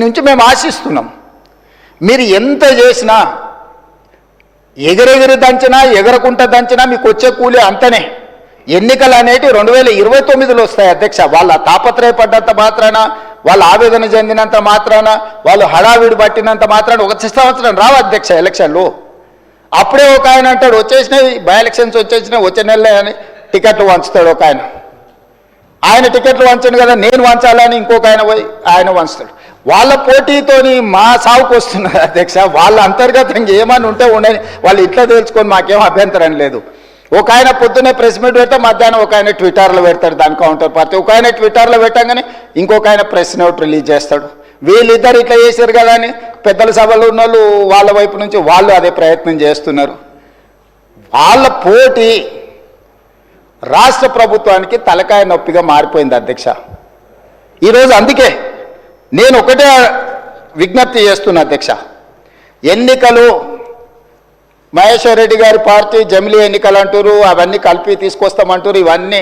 నుంచి మేము ఆశిస్తున్నాం. మీరు ఎంత చేసినా ఎగరెగిరి దంచినా ఎగరకుంట దంచినా మీకు వచ్చే కూలి అంతనే. ఎన్నికలు అనేటి 2029లో వస్తాయి అధ్యక్ష. వాళ్ళ తాపత్రయపడ్డంత మాత్రాన, వాళ్ళు ఆవేదన చెందినంత మాత్రాన, వాళ్ళు హడావిడి పట్టినంత మాత్రాన ఒక సంవత్సరం రావు అధ్యక్ష ఎలక్షన్లు. అప్పుడే ఒక ఆయన అంటాడు వచ్చేసినాయి బై ఎలక్షన్స్ వచ్చేసినాయి వచ్చే నెలలే అని టికెట్లు వంచుతాడు ఒక ఆయన. ఆయన టికెట్లు వంచండి కదా నేను వంచాలని ఇంకొక ఆయన పోయి ఆయన వంచుతాడు. వాళ్ళ పోటీతోని మా సాగుకు వస్తున్నారు అధ్యక్ష. వాళ్ళ అంతర్గతంగా ఏమని ఉంటే ఉండని వాళ్ళు ఇట్లా తెలుసుకొని మాకేం అభ్యంతరం లేదు. ఒక ఆయన పొద్దున్నే ప్రెస్ మీట్ పెడితే మధ్యాహ్నం ఒక ఆయన ట్విట్టర్లో పెడతాడు దాని కౌంటర్ పార్టీ. ఒక ఆయన ట్విట్టర్లో పెట్టగానే ఇంకొక ఆయన ప్రెస్ నోట్ రిలీజ్ చేస్తాడు. వీళ్ళిద్దరు ఇట్లా చేశారు కదా అని పెద్దల సభలో ఉన్న వాళ్ళు వాళ్ళ వైపు నుంచి వాళ్ళు అదే ప్రయత్నం చేస్తున్నారు. వాళ్ళ పోటీ రాష్ట్ర ప్రభుత్వానికి తలకాయ నొప్పిగా మారిపోయింది అధ్యక్ష ఈరోజు. అందుకే నేను ఒకటే విజ్ఞప్తి చేస్తున్నా అధ్యక్ష, ఎన్నికలు మహేశ్వర్ రెడ్డి గారి పార్టీ జమిలీ ఎన్నికలు అంటారు, అవన్నీ కలిపి తీసుకొస్తామంటారు. ఇవన్నీ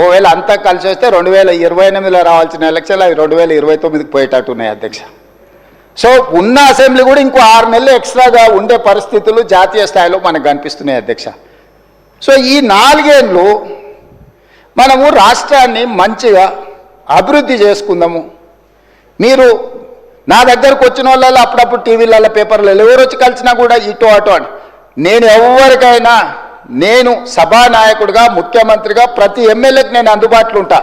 ఓవేళ అంతా కలిసి వస్తే 2028లో రావాల్సిన ఎలక్షన్లు అవి 2029కి పోయేటట్టున్నాయి అధ్యక్ష. సో ఉన్న అసెంబ్లీ కూడా ఇంకో 6 నెలలు ఎక్స్ట్రాగా ఉండే పరిస్థితులు జాతీయ స్థాయిలో మనకు కనిపిస్తున్నాయి అధ్యక్ష. సో ఈ 4 ఏళ్ళు మనము రాష్ట్రాన్ని మంచిగా అభివృద్ధి చేసుకుందాము. మీరు నా దగ్గరకు వచ్చిన వాళ్ళలో అప్పుడప్పుడు టీవీలలో పేపర్లలో ఎవరు వచ్చి కలిసినా కూడా ఇటో అటో అని నేను ఎవరికైనా నేను సభానాయకుడిగా ముఖ్యమంత్రిగా ప్రతి ఎమ్మెల్యేకి నేను అందుబాటులో ఉంటా.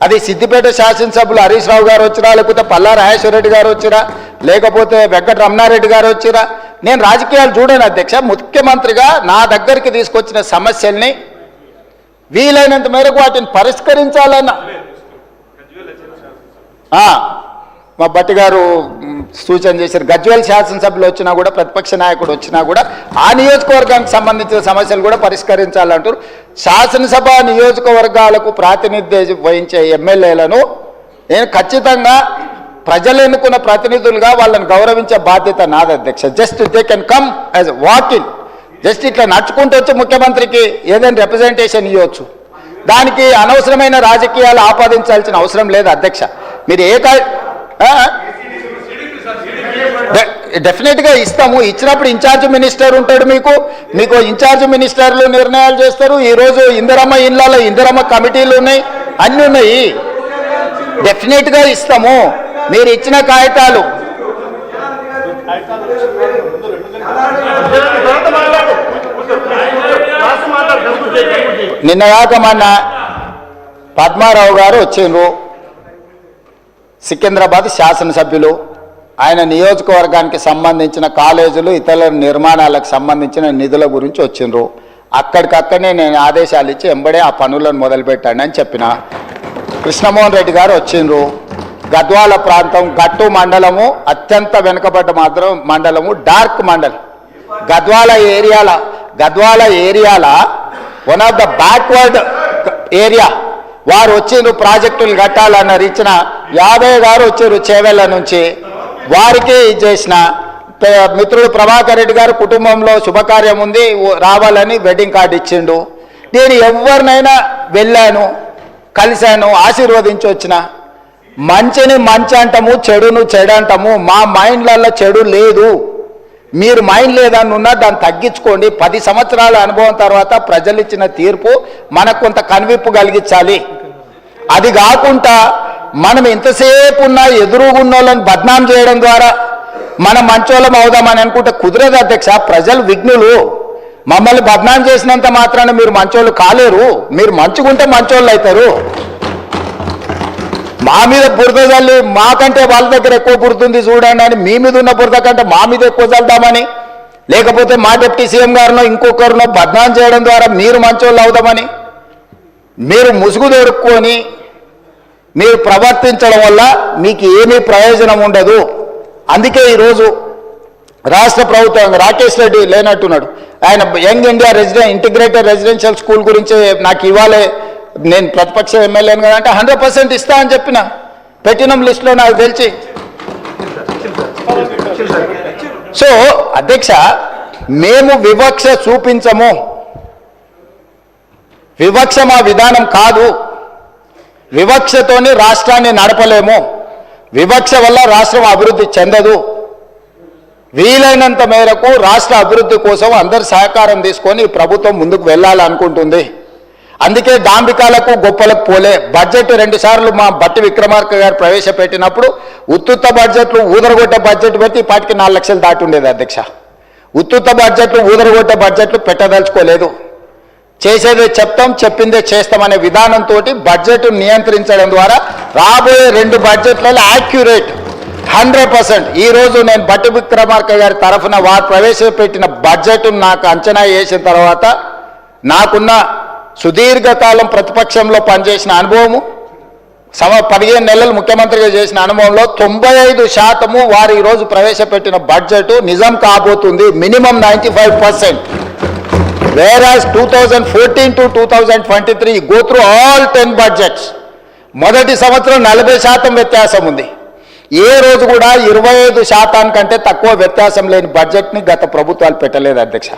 అది సిద్దిపేట శాసనసభ్యులు హరీష్ రావు గారు వచ్చినా, లేకపోతే పల్లా రాజేశ్వరరెడ్డి గారు వచ్చినా, లేకపోతే వెంకట రమణారెడ్డి గారు వచ్చినా, నేను రాజకీయాలు చూడను అధ్యక్ష. ముఖ్యమంత్రిగా నా దగ్గరికి తీసుకొచ్చిన సమస్యల్ని వీలైనంత మేరకు వాటిని పరిష్కరించాలన్న మా భట్టి గారు సూచన చేశారు. గజ్వేల్ శాసనసభ్యులు వచ్చినా కూడా ప్రతిపక్ష నాయకుడు వచ్చినా కూడా ఆ నియోజకవర్గానికి సంబంధించిన సమస్యలు కూడా పరిష్కరించాలంటారు. శాసనసభ నియోజకవర్గాలకు ప్రాతినిధ్యం వహించే ఎమ్మెల్యేలను నేను ఖచ్చితంగా ప్రజలు ఎన్నుకున్న ప్రతినిధులుగా వాళ్ళని గౌరవించే బాధ్యత నాది అధ్యక్ష. Just they can come as walk in, just ఇట్లా నడుచుకుంటూ వచ్చి ముఖ్యమంత్రికి ఏదైనా రిప్రజెంటేషన్ ఇవ్వచ్చు. దానికి అనవసరమైన రాజకీయాలు ఆపాదించాల్సిన అవసరం లేదు అధ్యక్ష. మీరు డెఫినెట్గా ఇస్తాము. ఇచ్చినప్పుడు ఇన్ఛార్జ్ మినిస్టర్ ఉంటాడు, మీకు ఇన్ఛార్జ్ మినిస్టర్లు నిర్ణయాలు చేస్తారు. ఈరోజు ఇందిరమ్మ ఇళ్ళలో ఇందిరమ్మ కమిటీలు ఉన్నాయి, అన్నీ ఉన్నాయి. డెఫినెట్గా ఇస్తాము. మీరు ఇచ్చిన కాగితాలు నిన్నగాక మొన్న పద్మారావు గారు వచ్చిండ్రు, సికింద్రాబాద్ శాసనసభ్యులు. ఆయన నియోజకవర్గానికి సంబంధించిన కాలేజీలు ఇతర నిర్మాణాలకు సంబంధించిన నిధుల గురించి వచ్చిండ్రు. అక్కడికక్కడనే నేను ఆదేశాలు ఇచ్చి ఎంబడే ఆ పనులను మొదలుపెట్టాను అని చెప్పిన. కృష్ణమోహన్ రెడ్డి గారు వచ్చిండ్రు. గద్వాల ప్రాంతం గట్టు మండలము అత్యంత వెనుకబడ్డ మండలము, డార్క్ మండలం. గద్వాల ఏరియాల one of the backward area. వారు వచ్చిండ్రు, ప్రాజెక్టులు కట్టాలన్నారు. ఇచ్చిన 50 గారు వచ్చారు చేవెళ్ళ నుంచి. వారికి చేసిన మిత్రుడు ప్రభాకర్ రెడ్డి గారు కుటుంబంలో శుభకార్యం ఉంది రావాలని వెడ్డింగ్ కార్డు ఇచ్చిండు. నేను ఎవరినైనా వెళ్ళాను, కలిశాను, ఆశీర్వదించి వచ్చిన. మంచిని మంచి అంటాము, చెడును చెడు అంటాము. మా మైండ్లలో చెడు లేదు. మీరు మైండ్ లేదని ఉన్నా దాన్ని తగ్గించుకోండి. 10 సంవత్సరాల అనుభవం తర్వాత ప్రజలు ఇచ్చిన తీర్పు మనకు కొంత కనువిప్పు కలిగించాలి. అది కాకుండా మనం ఎంతసేపు ఉన్నా ఎదురుగున్నోళ్ళని బద్నాం చేయడం ద్వారా మనం మంచోళ్ళం అవుదామని అనుకుంటే కుదరదు అధ్యక్ష. ప్రజలు విఘ్నులు. మమ్మల్ని బద్నాం చేసినంత మాత్రాన మీరు మంచోళ్ళు కాలేరు. మీరు మంచుకుంటే మంచోళ్ళు అవుతారు. మా మీద బురద చల్లి మాకంటే వాళ్ళ దగ్గర ఎక్కువ బురదుంది చూడండి అని మీ మీద ఉన్న బురద కంటే మా మీద ఎక్కువ చల్దామని, లేకపోతే మా డిప్టీ సీఎం గారినో ఇంకొకరినో బద్నాం చేయడం ద్వారా మీరు మంచోళ్ళు అవుదామని మీరు ముసుగు దొరుకుని మీరు ప్రవర్తించడం వల్ల మీకు ఏమీ ప్రయోజనం ఉండదు. అందుకే ఈరోజు రాష్ట్ర ప్రభుత్వం రాకేష్ రెడ్డి లేనట్టున్నాడు. ఆయన young India integrated residential school గురించి నాకు ఇవ్వాలి, నేను ప్రతిపక్ష ఎమ్మెల్యేను కదా అంటే 100% ఇస్తా అని చెప్పిన. పెట్టినం లిస్టులో నాకు తెలిసి. సో అధ్యక్ష, మేము వివక్ష చూపించము. వివక్ష మా విధానం కాదు. వివక్షతోని రాష్ట్రాన్ని నడపలేము. వివక్ష వల్ల రాష్ట్రం అభివృద్ధి చెందదు. వీలైనంత మేరకు రాష్ట్ర అభివృద్ధి కోసం అందరి సహకారం తీసుకొని ఈ ప్రభుత్వం ముందుకు వెళ్ళాలనుకుంటుంది. అందుకే డాంబికాలకు గొప్పలకు పోలే. బడ్జెట్ 2 సార్లు మా బట్టి విక్రమార్క గారు ప్రవేశపెట్టినప్పుడు ఉత్తుత్త బడ్జెట్లు ఊదరగొట్టే బడ్జెట్ పెట్టి ఇప్పటికి 4 లక్షలు దాటి ఉండేది అధ్యక్ష. ఉత్తుత్త బడ్జెట్లు ఊదరగొట్టే బడ్జెట్లు పెట్టదలుచుకోలేదు. చేసేదే చెప్తాం, చెప్పిందే చేస్తామనే విధానంతో బడ్జెట్ నియంత్రించడం ద్వారా రాబోయే 2 బడ్జెట్లలో యాక్యురేట్ 100%. ఈరోజు నేను బట్టి విక్రమార్క గారి తరఫున వారు ప్రవేశపెట్టిన బడ్జెట్ నాకు అంచనా వేసిన తర్వాత నాకున్న సుదీర్ఘకాలం ప్రతిపక్షంలో పనిచేసిన అనుభవము, 15 నెలలు ముఖ్యమంత్రిగా చేసిన అనుభవంలో 95% వారు ఈరోజు ప్రవేశపెట్టిన బడ్జెట్ నిజం కాబోతుంది. Minimum 95%. whereas 2014 to 2023 go through all 10 budgets. మొదటి సంవత్సరం 40% వ్యత్యాసం ఉంది. ఏ రోజు కూడా 25% కంటే తక్కువ వ్యత్యాసం లేని బడ్జెట్ని గత ప్రభుత్వాలు పెట్టలేదు అధ్యక్ష.